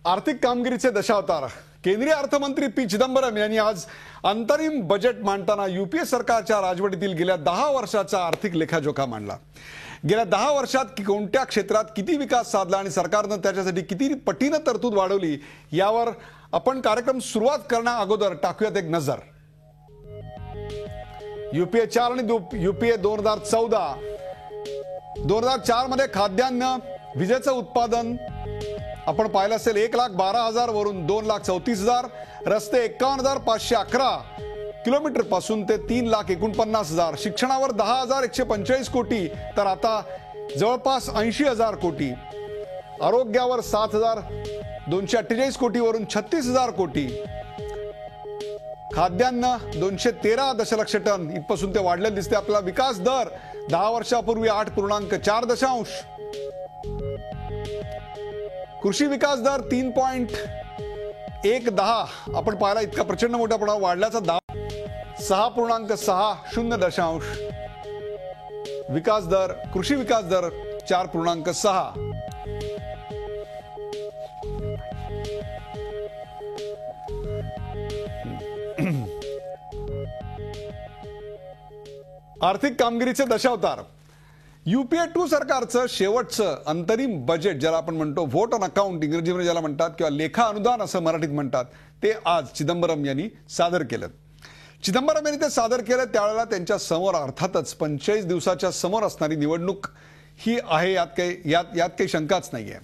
आर्थिक कामगिरीचे दशावतार केंद्रीय अर्थमंत्री पी चिदंबरम यांनी आज अंतरिम बजेट मांडताना यूपीए सरकारच्या राजवटीतील गेल्या 10 वर्षाचा आर्थिक लेखाजोखा मांडला। गेल्या 10 वर्षात कोणत्या क्षेत्रात किती विकास साधला आणि सरकारने त्याच्यासाठी किती पटीने तरतूद वाढवली यावर आपण कार्यक्रम सुरुवात करण्या अगोदर टाकूयात एक नजर। यूपीए 4 आणि यूपीए 2014 मध्ये खाद्यान्न विजेचं उत्पादन आपण पाहिलं असेल 1,12,000 वरून 2,34,000, रस्ते 51,511 किलोमीटर पासून ते 3,49,000, शिक्षणावर 10,145 कोटी तर आता जवळपास 80,000 कोटी, आरोग्यावर 7,248 कोटी वरून 36,000 कोटी, खाद्यान्न 213 दशलक्ष टन इथपासून ते वाढलेले दिसते। आपला विकास दर 10 वर्षापूर्वी 8.4 कृषी विकास दर 3.10 आपण पाहिला, इतका प्रचंड मोठा प्रमाणात वाढल्याचा 6.60 विकास दर, कृषी विकास दर 4.6। आर्थिक कामगिरीचे दशावतार यूपीए 2 सरकारचं शेवटचं अंतरिम बजेट, ज्याला आपण म्हणतो व्होट ऑन अकाउंट इंग्रजीमध्ये ज्याला म्हणतात किंवा लेखा अनुदान असं मराठीत म्हणतात, ते आज चिदंबरम यांनी सादर केलं। चिदंबरम यांनी ते सादर केलं त्यावेळेला त्यांच्या समोर अर्थातच 45 दिवसाच्या समोर असणारी निवडणूक ही आहे, यात काही शंकाच नाहीये।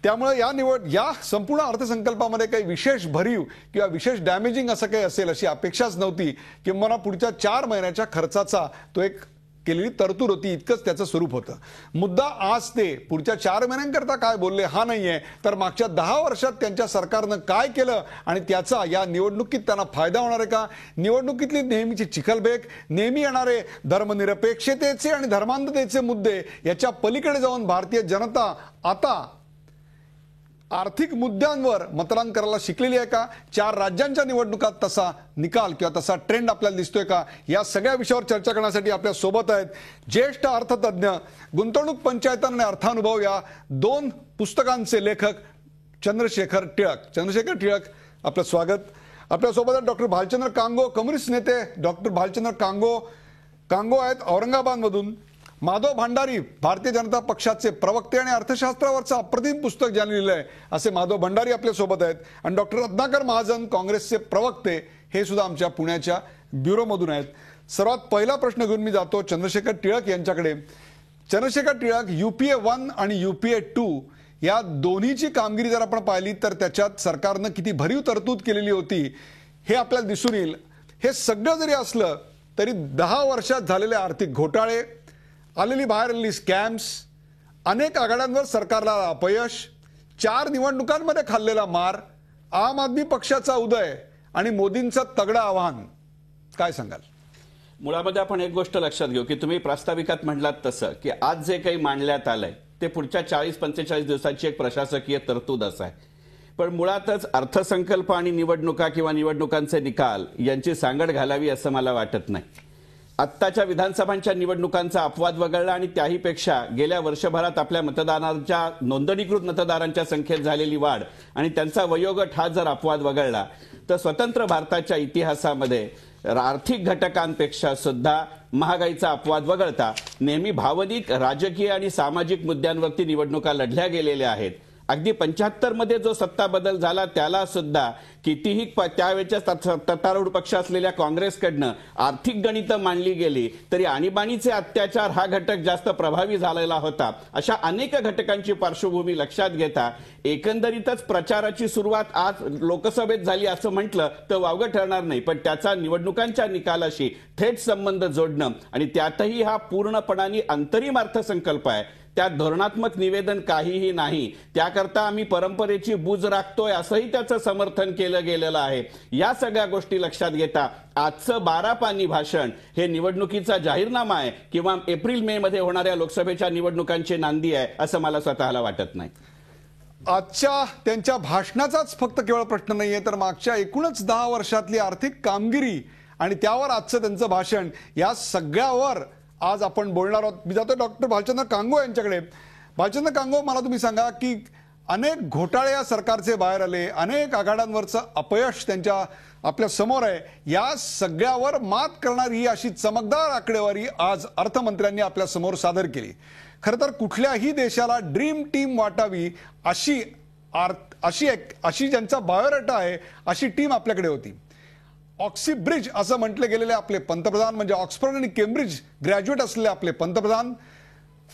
त्यामुळे या संपूर्ण अर्थसंकल्पामध्ये काही विशेष भरीव किंवा विशेष डॅमेजिंग असं काही असेल अशी अपेक्षाच नव्हती, किंवा पुढच्या 4 महिन्याच्या खर्चाचा तो एक केलेली तरतूद होती, इतकंच त्याचं स्वरूप होतं। मुद्दा आज ते पुढच्या 4 महिन्यांकरता काय बोलले हा नाहीये, तर मागच्या 10 वर्षात त्यांच्या सरकारनं काय केलं आणि त्याचा या निवडणुकीत त्यांना फायदा होणार आहे का, निवडणुकीतली नेहमीची चिखलबेक, नेहमी येणारे धर्मनिरपेक्षतेचे आणि धर्मांधतेचे मुद्दे याच्या पलीकडे जाऊन भारतीय जनता आता आर्थिक मुद्द्यांवर मतदान करायला शिकलेली आहे का, 4 राज्यांच्या निवडणुकात तसा निकाल किंवा तसा ट्रेंड आपल्याला दिसतोय का, या सगळ्या विषयावर चर्चा करण्यासाठी आपल्या सोबत आहेत ज्येष्ठ अर्थतज्ञ, गुंतवणूक पंचायतन आणि अर्थानुभव या 2 पुस्तकांचे लेखक चंद्रशेखर टिळक। चंद्रशेखर टिळक, आपलं स्वागत। आपल्या सोबत आहेत डॉक्टर भालचंद्र कांगो, कम्युनिस्ट नेते डॉक्टर भालचंद्र कांगो आहेत औरंगाबादमधून। माधव भंडारी, भारतीय जनता पक्षाचे प्रवक्ते आणि अर्थशास्त्रावरचं अप्रतिम पुस्तक ज्यांनी लिहिलंय असे माधव भंडारी आपल्या सोबत आहेत। आणि डॉक्टर रत्नाकर महाजन, काँग्रेसचे प्रवक्ते, हे सुद्धा आमच्या पुण्याच्या ब्युरोमधून आहेत। सर्वात पहिला प्रश्न घेऊन मी जातो चंद्रशेखर टिळक यांच्याकडे। चंद्रशेखर टिळक, यूपीए 1 आणि यूपीए 2 या दोन्हीची कामगिरी जर आपण पाहिली तर त्याच्यात सरकारनं किती भरीव तरतूद केलेली होती हे आपल्याला दिसून येईल। हे सगळं जरी असलं तरी 10 वर्षात झालेले आर्थिक घोटाळे, आलेली बाहेर स्कॅम्स, अनेक आघाड्यांवर सरकारला अपयश, 4 निवडणुकांमध्ये खाल्लेला मार, आम आदमी पक्षाचा उदय आणि मोदींचं तगडं आव्हान, काय सांगाल? मुळामध्ये आपण एक गोष्ट लक्षात घेऊ की तुम्ही प्रास्ताविकात म्हटलात तसं की आज जे काही मांडण्यात आलंय ते पुढच्या 40-45 दिवसाची एक प्रशासकीय तरतूद असं आहे, पण मुळातच अर्थसंकल्प आणि निवडणुका किंवा निवडणुकांचे निकाल यांची सांगड घालावी असं मला वाटत नाही। आत्ताच्या विधानसभांच्या निवडणुकांचा अपवाद वगळला आणि त्याहीपेक्षा गेल्या वर्षभरात आपल्या मतदारांच्या नोंदणीकृत मतदारांच्या संख्येत झालेली वाढ आणि त्यांचा वयोगट हा जर अपवाद वगळला तर स्वतंत्र भारताच्या इतिहासामध्ये आर्थिक घटकांपेक्षा सुद्धा महागाईचा अपवाद वगळता नेहमी भावनिक, राजकीय आणि सामाजिक मुद्द्यांवरती निवडणुका लढल्या गेलेल्या आहेत। अगदी 75 मध्ये जो सत्ता बदल झाला त्याला सुद्धा कितीही त्यावेळेच्या सत्तारूढ पक्ष असलेल्या काँग्रेसकडनं आर्थिक गणितं मांडली गेली तरी आणीबाणीचे अत्याचार हा घटक जास्त प्रभावी झालेला होता। अशा अनेक घटकांची पार्श्वभूमी लक्षात घेता एकंदरीतच प्रचाराची सुरुवात आज लोकसभेत झाली असं म्हटलं तर वावगं ठरणार नाही, पण त्याचा निवडणुकांच्या निकालाशी थेट संबंध जोडणं आणि त्यातही हा पूर्णपणाने अंतरिम अर्थसंकल्प आहे, त्यात धोरणात्मक निवेदन काहीही नाही, त्याकरता आम्ही परंपरेची बूज राखतोय असंही त्याचं समर्थन केलं गेलेलं आहे। या सगळ्या गोष्टी लक्षात घेता आजचं 12 पानी भाषण हे निवडणुकीचा जाहीरनामा आहे किंवा एप्रिल-मे मध्ये होणाऱ्या लोकसभेच्या निवडणुकांची नांदी आहे असं मला स्वतःला वाटत नाही। आजच्या त्यांच्या भाषणाचाच फक्त केवळ प्रश्न नाहीये, तर मागच्या एकूणच 10 वर्षातली आर्थिक कामगिरी आणि त्यावर आजचं त्यांचं भाषण, या सगळ्यावर आज आपण बोलणार आहोत। मी जातो डॉक्टर भालचंद्र कांगो यांच्याकडे। भालचंद्र कांगो, मला तुम्ही सांगा की अनेक घोटाळे या सरकारचे बाहेर आले, अनेक आघाड्यांवरचं अपयश आपल्या समोर आहे. या सगळ्यावर मात करणारी ही अशी चमकदार आकडेवारी आज अर्थमंत्र्यांनी आपल्या समोर सादर केली. खरं तर कुठल्याही देशाला ड्रीम टीम वाटावी अशी ज्यांचा बायोडेटा आहे अशी टीम आपल्याकडे होती. ऑक्सीब्रिज असं म्हटले गेलेले आपले पंतप्रधान, म्हणजे ऑक्सफर्ड आणि केम्ब्रिज ग्रॅज्युएट असलेले आपले पंतप्रधान,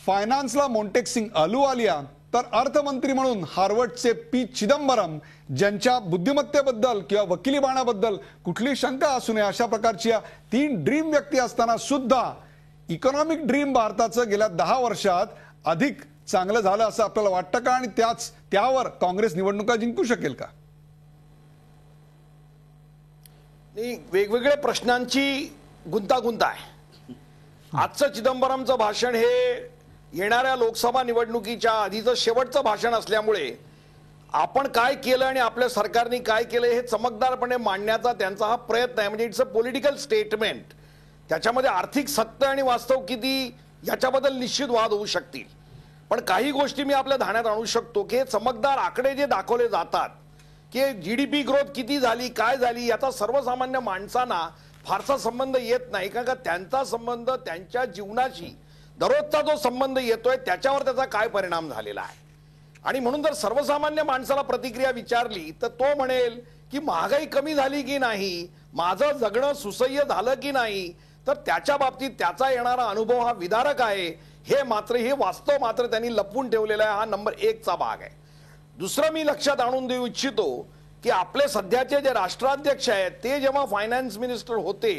फायनान्सला मोंटेक्सिंग अहलुवालिया, तर अर्थमंत्री म्हणून हार्वर्डचे पी चिदंबरम, ज्यांच्या बुद्धिमत्तेबद्दल किंवा वकिली बाणाबद्दल कुठली शंका असू नये अशा प्रकारची 3 ड्रीम व्यक्ती असताना सुद्धा इकॉनॉमिक ड्रीम भारताचं गेल्या 10 वर्षात अधिक चांगलं झालं असं आपल्याला वाटतं का? आणि त्यावर काँग्रेस निवडणुका जिंकू शकेल का? वेगवेगळ्या प्रश्नांची गुंतागुंत आहे. आजचं चिदंबरमचं भाषण हे येणाऱ्या लोकसभा निवडणुकीच्या आधीचं शेवटचं भाषण असल्यामुळे आपण काय केलं आणि आपल्या सरकारने काय केलं हे चमकदारपणे मांडण्याचा त्यांचा हा प्रयत्न आहे. म्हणजे इट्स अ पॉलिटिकल स्टेटमेंट. त्याच्यामध्ये आर्थिक सत्य आणि वास्तव किती याच्याबद्दल निश्चित वाद होऊ शकतील, पण काही गोष्टी मी आपल्या ध्यानात आणू शकतो की चमकदार आकडे जे दाखवले जातात की GDP ग्रोथ किती झाली, काय झाली, याचा सर्वसामान्य माणसांना फारसा संबंध येत नाही, कारण का त्यांचा संबंध त्यांच्या जीवनाशी दररोजचा जो संबंध येतोय त्याच्यावर त्याचा काय परिणाम झालेला आहे. आणि म्हणून जर सर्वसामान्य माणसाला प्रतिक्रिया विचारली तर तो म्हणेल की महागाई कमी झाली की नाही, माझं जगणं सुसह्य झालं की नाही, तर त्याच्या बाबतीत त्याचा येणारा अनुभव हा विदारक आहे. हे वास्तव मात्र त्यांनी लपवून ठेवलेला आहे. हा नंबर 1 चा भाग आहे. दुसरं मी लक्षात आणून देऊ इच्छितो की आपले सध्याचे जे राष्ट्राध्यक्ष आहेत ते जेव्हा फायनान्स मिनिस्टर होते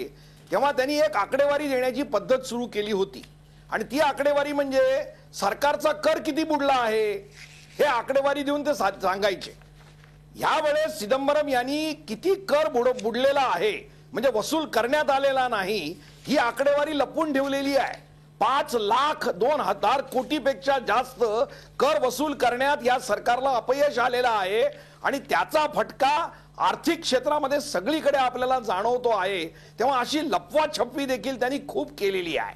तेव्हा त्यांनी एक आकडेवारी देण्याची पद्धत सुरू केली होती, आणि ती आकडेवारी म्हणजे सरकारचा कर किती बुडला आहे हे आकडेवारी देऊन ते सांगायचे. यावेळेस चिदंबरम यांनी किती कर बुडलेला आहे म्हणजे वसूल करण्यात आलेला नाही ही आकडेवारी लपवून ठेवलेली आहे. 5,02,000 कोटीपेक्षा जास्त कर वसूल करण्यात या सरकारला अपयश आलेला आहे, आणि त्याचा फटका आर्थिक क्षेत्रामध्ये सगळीकडे आपल्याला जाणवतो आहे. तेव्हा अशी लपवाछपवी देखील त्यांनी खूप केलेली आहे.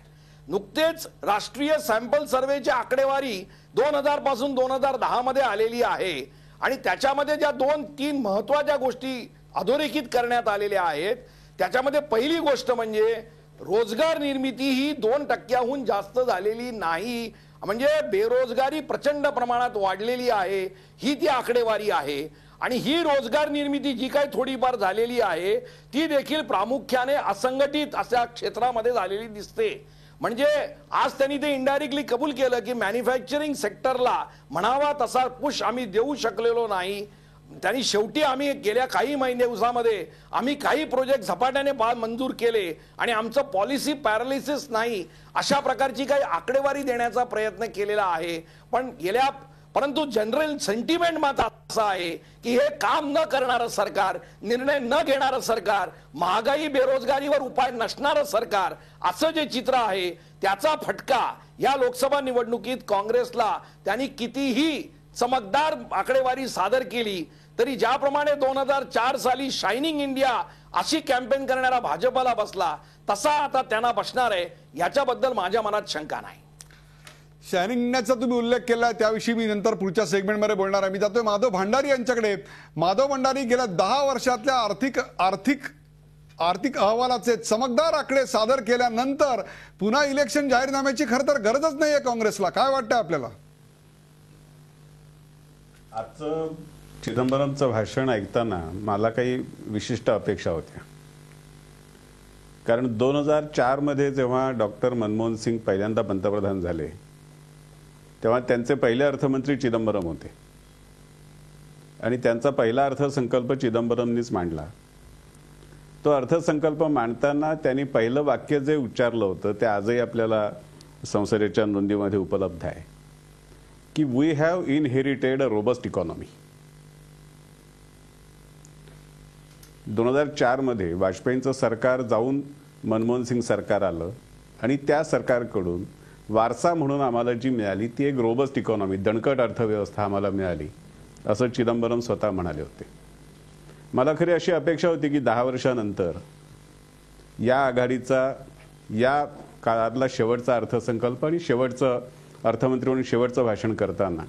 नुकतेच राष्ट्रीय सॅम्पल सर्वेची आकडेवारी 2000 पासून 2010 मध्ये आलेली आहे, आणि त्याच्यामध्ये ज्या 2-3 महत्त्वाच्या गोष्टी अधोरेखित करण्यात आलेल्या आहेत त्याच्यामध्ये पहिली गोष्ट म्हणजे रोजगार निर्मिती ही 2% जास्त झालेली नाही, म्हणजे बेरोजगारी प्रचंड प्रमाणात वाढलेली आहे, ही ती आकडेवारी आहे. आणि ही रोजगार निर्मिती जी काही थोडीफार झालेली आहे ती देखील प्रामुख्याने असंघटित अशा क्षेत्रामध्ये झालेली दिसते. म्हणजे आज त्यांनी ते इनडायरेक्टली कबूल केलं की मॅन्युफॅक्चरिंग सेक्टरला म्हणावा तसा पुश आम्ही देऊ शकलेलो नाही. त्यांनी शेवटी आम्ही गेल्या काही दिवसामध्ये आम्ही काही प्रोजेक्ट झपाट्याने मंजूर केले, आणि आमचं पॉलिसी पॅरालिसिस नाही अशा प्रकारची काही आकडेवारी देण्याचा प्रयत्न केलेला आहे. परंतु जनरल सेंटिमेंट मात्र असा आहे की हे काम न करणारं सरकार, निर्णय न घेणारं सरकार, महागाई बेरोजगारीवर उपाय नसणारं सरकार, असं जे चित्र आहे त्याचा फटका या लोकसभा निवडणुकीत काँग्रेसला त्यांनी कितीही चमकदार आकडेवारी सादर केली तरी ज्याप्रमाणे 2004 साली शायनिंग इंडिया अशी कॅम्पेन करणारा भाजपला बसला तसा आता त्यांना बसणार आहे याच्याबद्दल माझ्या मनात शंका नाही. शायनिंग इंडियाचा तुम्ही उल्लेख केला, त्याविषयी मी नंतर पुढच्या सेगमेंटमध्ये बोलणार आहे. मी जातोय माधव भंडारी यांच्याकडे. माधव भंडारी, गेल्या 10 वर्षातल्या आर्थिक अहवालाचे चमकदार आकडे सादर केल्यानंतर पुन्हा इलेक्शन जाहीरनाम्याची खरं तर गरजच नाहीये काँग्रेसला, काय वाटतंय आपल्याला? आजचं चिदंबरमचं भाषण ऐकताना मला काही विशिष्ट अपेक्षा होत्या. कारण 2004 मध्ये जेव्हा डॉक्टर मनमोहन सिंग पहिल्यांदा पंतप्रधान झाले तेव्हा त्यांचे पहिले अर्थमंत्री चिदंबरम होते, आणि त्यांचा पहिला अर्थसंकल्प चिदंबरमनीच मांडला. तो अर्थसंकल्प मांडताना त्यांनी पहिलं वाक्य जे उच्चारलं होतं ते आजही आपल्याला संसदेच्या नोंदीमध्ये उपलब्ध आहे की we have inherited a robust economy. 2004 मध्ये वाजपेयींचं सरकार जाऊन मनमोहन सिंग सरकार आलं, आणि त्या सरकारकडून वारसा म्हणून आम्हाला जी मिळाली ती एक रोबस्ट इकॉनॉमी, दणकट अर्थव्यवस्था आम्हाला मिळाली, असं चिदंबरम स्वतः म्हणाले होते. मला खरी अशी अपेक्षा होती की 10 वर्षानंतर या आघाडीचा या काळातला शेवटचा अर्थसंकल्प आणि शेवटचं अर्थमंत्री म्हणून शेवटचं भाषण करताना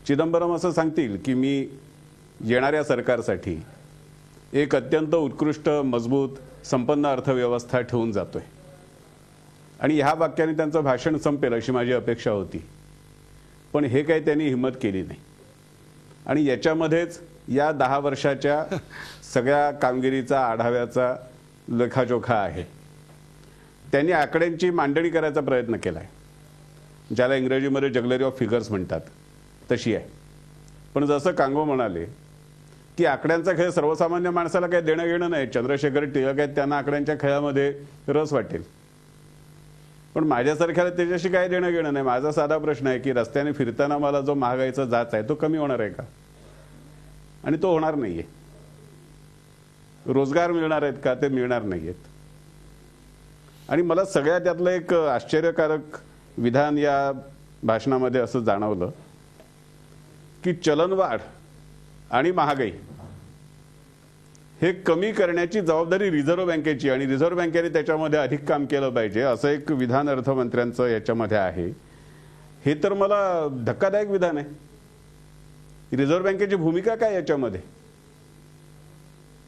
चिदंबरम असं सांगतील की मी येणाऱ्या सरकारसाठी एक अत्यंत उत्कृष्ट मजबूत संपन्न अर्थव्यवस्था ठेवून जातोय आणि ह्या वाक्याने त्यांचं भाषण संपेल अशी माझी अपेक्षा होती, पण हे काही त्यांनी हिंमत केली नाही. आणि याच्यामध्येच या 10 वर्षाच्या सगळ्या कामगिरीचा आढाव्याचा लेखाजोखा आहे. त्यांनी आकड्यांची मांडणी करायचा प्रयत्न केला आहे, ज्याला इंग्रजीमध्ये जगलरी ऑफ फिगर्स म्हणतात तशी आहे. पण जसं कांगो म्हणाले की आकड्यांचा खेळ सर्वसामान्य माणसाला काही देणं घेणं नाही. चंद्रशेखर टिळक आहेत, त्यांना आकड्यांच्या खेळामध्ये रस वाटेल, पण माझ्यासारख्याला त्याच्याशी काय देणं घेणं नाही. माझा साधा प्रश्न आहे की रस्त्याने फिरताना मला जो महागाईचा जाच आहे तो कमी होणार आहे का? आणि तो होणार नाहीये. रोजगार मिळणार आहेत का? ते मिळणार नाहीयेत. आणि मला सगळ्यात त्यातलं एक आश्चर्यकारक विधान या भाषणामध्ये असं जाणवलं की चलनवाढ आणि महागाई हे कमी करण्याची जबाबदारी रिझर्व्ह बँकेची आणि रिझर्व्ह बँकेने त्याच्यामध्ये अधिक काम केलं पाहिजे असं एक विधान अर्थमंत्र्यांचं याच्यामध्ये आहे. हे तर मला धक्कादायक विधान आहे. रिझर्व्ह बँकेची भूमिका काय याच्यामध्ये?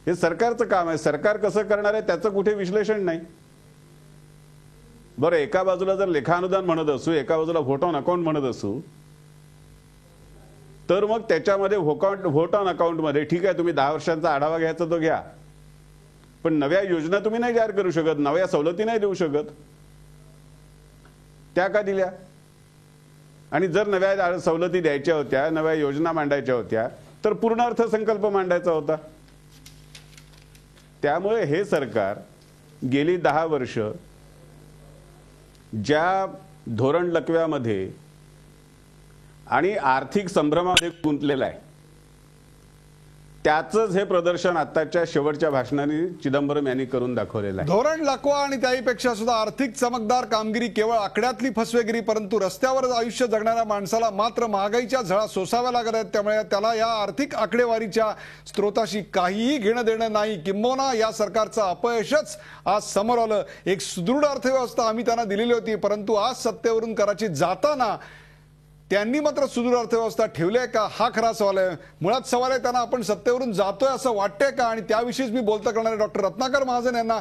हे सरकारचं काम आहे. सरकार कसं करणार आहे त्याचं कुठे विश्लेषण नाही. बरं, एका बाजूला जर लेखा अनुदान म्हणत असू, एका बाजूला व्होट ऑन अकाउंट म्हणत असू, तर मग त्याच्यामध्ये व्होट ऑन अकाउंटमध्ये ठीक आहे, तुम्ही 10 वर्षांचा आढावा घ्यायचा तो घ्या, पण नव्या योजना तुम्ही नाही जाहीर करू शकत, नव्या सवलती नाही देऊ शकत. त्या का दिल्या? आणि जर नव्या सवलती द्यायच्या होत्या, नव्या योजना मांडायच्या होत्या, तर पूर्ण अर्थसंकल्प मांडायचा होता. त्यामुळे हे सरकार गेली 10 वर्ष ज्या धोरण लकव्यामध्ये आणि आर्थिक संभ्रमामध्ये गुंतलेलं आहे त्याचंच हे प्रदर्शन आताच्या शेवटच्या भाषणाने चिदंबरम यांनी करून दाखवलेलं आहे. धोरण लकवा आणि त्याहीपेक्षा सुद्धा आर्थिक चमकदार कामगिरी केवळ आकड्यातली फसवेगिरी, परंतु रस्त्यावर आयुष्य जगणाऱ्या माणसाला मात्र महागाईच्या झळा सोसाव्या लागत आहेत. त्यामुळे त्याला या आर्थिक आकडेवारीच्या स्रोताशी काहीही घेणं देणं नाही. किंबहुना या सरकारचं अपयशच आज समोर आलं. एक सुदृढ अर्थव्यवस्था आम्ही त्यांना दिलेली होती, परंतु आज सत्तेवरून कराची जाताना त्यांनी मात्र सुदृढ अर्थव्यवस्था ठेवली आहे का हा खरा सवाल आहे. मुळात सवाल आहे त्यांना आपण सत्तेवरून जातोय असं वाटतंय का? आणि त्याविषयीच मी बोलता करणारे डॉक्टर रत्नाकर महाजन यांना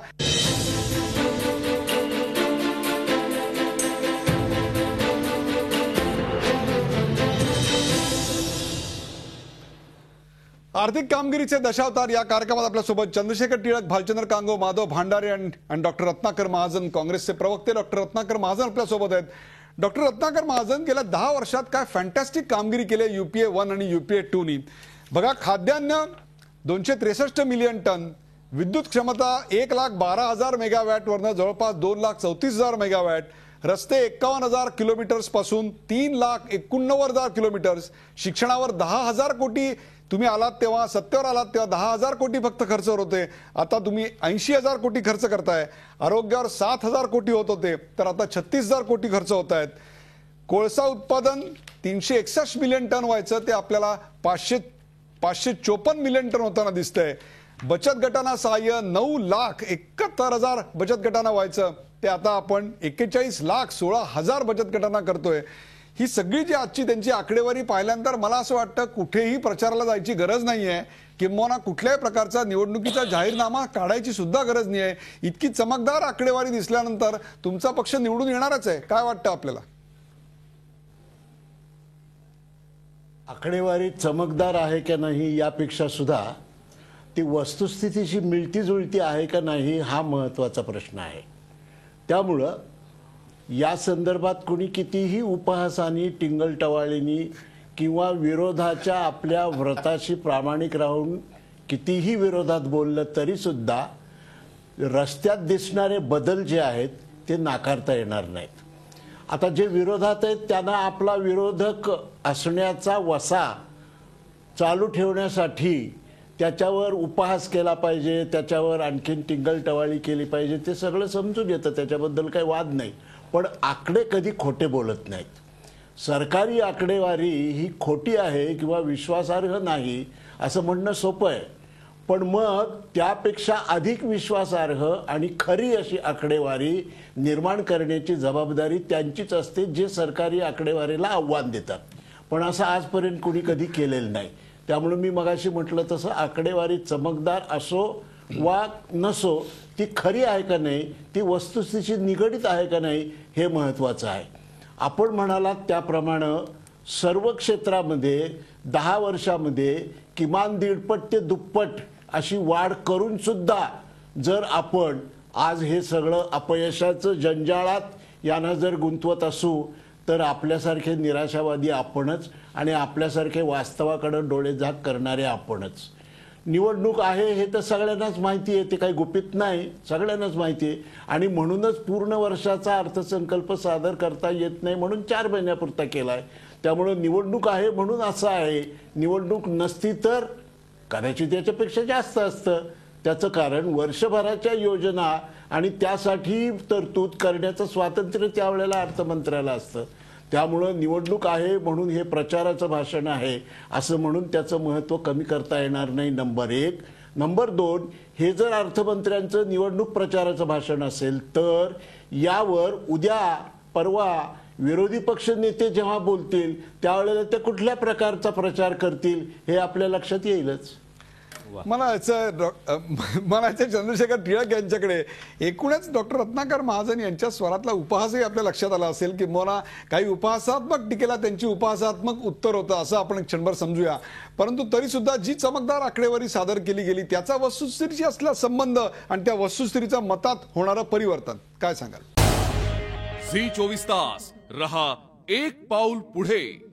आर्थिक कामगिरीचे दशावतार या कार्यक्रमात आपल्यासोबत चंद्रशेखर टिळक, भालचंद्र कांगो, माधव भांडारे आणि डॉक्टर रत्नाकर महाजन, काँग्रेसचे प्रवक्ते डॉक्टर रत्नाकर महाजन आपल्यासोबत आहेत. डॉक्टर रत्नाकर महाजन, गेल्या 10 वर्षात काय फॅन्टॅस्टिक कामगिरी केली UPA 1 आणि UPA 2 नी. बघा, खाद्यान्न 263 मिलियन टन, विद्युत क्षमता 1,12,000 मेगावॅट वरनं जवळपास 2,34,000 मेगावॅट, रस्ते 51,000 किलोमीटर्स पासून 3,89,000 किलोमीटर्स, शिक्षणावर 10,000 कोटी. तुम्ही आलात तेव्हा, सत्तेवर आलात तेव्हा 10,000 कोटी फक्त खर्च होते, आता तुम्ही 80,000 कोटी खर्च करताय. आरोग्यावर 7,000 कोटी होत होते, तर आता 36,000 कोटी खर्च होत आहेत. कोळसा उत्पादन 361 मिलियन टन व्हायचं, ते आपल्याला 554 मिलियन टन होताना दिसतंय. बचत गटांना सहाय्य 9,71,000 बचत गटांना व्हायचं, ते आता आपण 41,16,000 बचत गटांना करतोय. ही सगळी जी आजची त्यांची आकडेवारी पाहिल्यानंतर मला असं वाटतं कुठेही प्रचाराला जायची गरज नाहीये, किंबहुना कुठल्याही प्रकारचा निवडणुकीचा जाहीरनामा काढायची सुद्धा गरज नाहीये. इतकी चमकदार आकडेवारी दिसल्यानंतर तुमचा पक्ष निवडून येणारच आहे. काय वाटतं आपल्याला? आकडेवारी चमकदार आहे का नाही यापेक्षा सुद्धा ती वस्तुस्थितीशी मिळती जुळती आहे का नाही हा महत्त्वाचा प्रश्न आहे. त्यामुळं या संदर्भात कोणी कितीही उपहासानी, टिंगलटवाळीनी किंवा विरोधाच्या आपल्या व्रताशी प्रामाणिक राहून कितीही विरोधात बोललं तरीसुद्धा रस्त्यात दिसणारे बदल जे आहेत ते नाकारता येणार नाहीत. आता जे विरोधात आहेत त्यांना आपला विरोधक असण्याचा वसा चालू ठेवण्यासाठी त्याच्यावर उपहास केला पाहिजे, त्याच्यावर आणखीन टिंगलटवाळी केली पाहिजे, ते सगळं समजून येतं, त्याच्याबद्दल काही वाद नाही. पण आकडे कधी खोटे बोलत नाहीत. सरकारी आकडेवारी ही खोटी आहे किंवा विश्वासार्ह नाही असं म्हणणं सोपं आहे, पण मग त्यापेक्षा अधिक विश्वासार्ह आणि खरी अशी आकडेवारी निर्माण करण्याची जबाबदारी त्यांचीच असते जे सरकारी आकडेवारीला आव्हान देतात. पण असं आजपर्यंत कोणी कधी केलेलं नाही. त्यामुळे मी मगाशी म्हटलं तसं आकडेवारी चमकदार असो वा नसो, ती खरी आहे का नाही, ती वस्तुस्थितीशी निगडीत आहे का नाही, हे महत्त्वाचं आहे. आपण म्हणालात त्याप्रमाणे सर्व क्षेत्रामध्ये 10 वर्षामध्ये किमान 1.5 ते दुप्पट अशी वाढ करून सुद्धा जर आपण आज हे सगळं अपयशाचं जंजाळात यांना जर गुंतवत असू, तर आपल्यासारखे निराशावादी आपणच आणि आपल्यासारखे वास्तवाकडे डोळेझाक करणारे आपणच. निवडणूक आहे हे तर सगळ्यांनाच माहिती आहे, ते काही गुपित नाही, सगळ्यांनाच माहिती आहे. आणि म्हणूनच पूर्ण वर्षाचा अर्थसंकल्प सादर करता येत नाही म्हणून 4 महिन्यापुरता केला आहे. त्यामुळे निवडणूक आहे म्हणून असं आहे. निवडणूक नसती तर कदाचित याच्यापेक्षा जास्त असतं. त्याचं कारण वर्षभराच्या योजना आणि त्यासाठी तरतूद करण्याचं स्वातंत्र्य त्यावेळेला अर्थमंत्र्याला असतं. त्यामुळं निवडणूक आहे म्हणून हे प्रचाराचं भाषण आहे असं म्हणून त्याचं महत्त्व कमी करता येणार नाही, नंबर 1. नंबर 2, हे जर अर्थमंत्र्यांचं निवडणूक प्रचाराचं भाषण असेल तर यावर उद्या परवा विरोधी पक्ष नेते जेव्हा बोलतील त्यावेळेला ते कुठल्या प्रकारचा प्रचार करतील हे आपल्या लक्षात येईलच. मला याचं चंद्रशेखर टिळक यांच्याकडे एकूणच डॉक्टर रत्नाकर महाजन यांच्या स्वरातला उपहासही आपल्या लक्षात आला असेल की मला काही उपहासात्मक टीकेला त्यांची उपहासात्मक उत्तर होतं असं आपण क्षणभर समजूया. परंतु तरी सुद्धा जी चमकदार आकडेवारी सादर केली गेली त्याचा वस्तुस्थितीशी असलेला संबंध आणि त्या वस्तुस्थितीच्या मतात होणारं परिवर्तन काय सांगाल? झी 24 तास रहा एक पाऊल पुढे.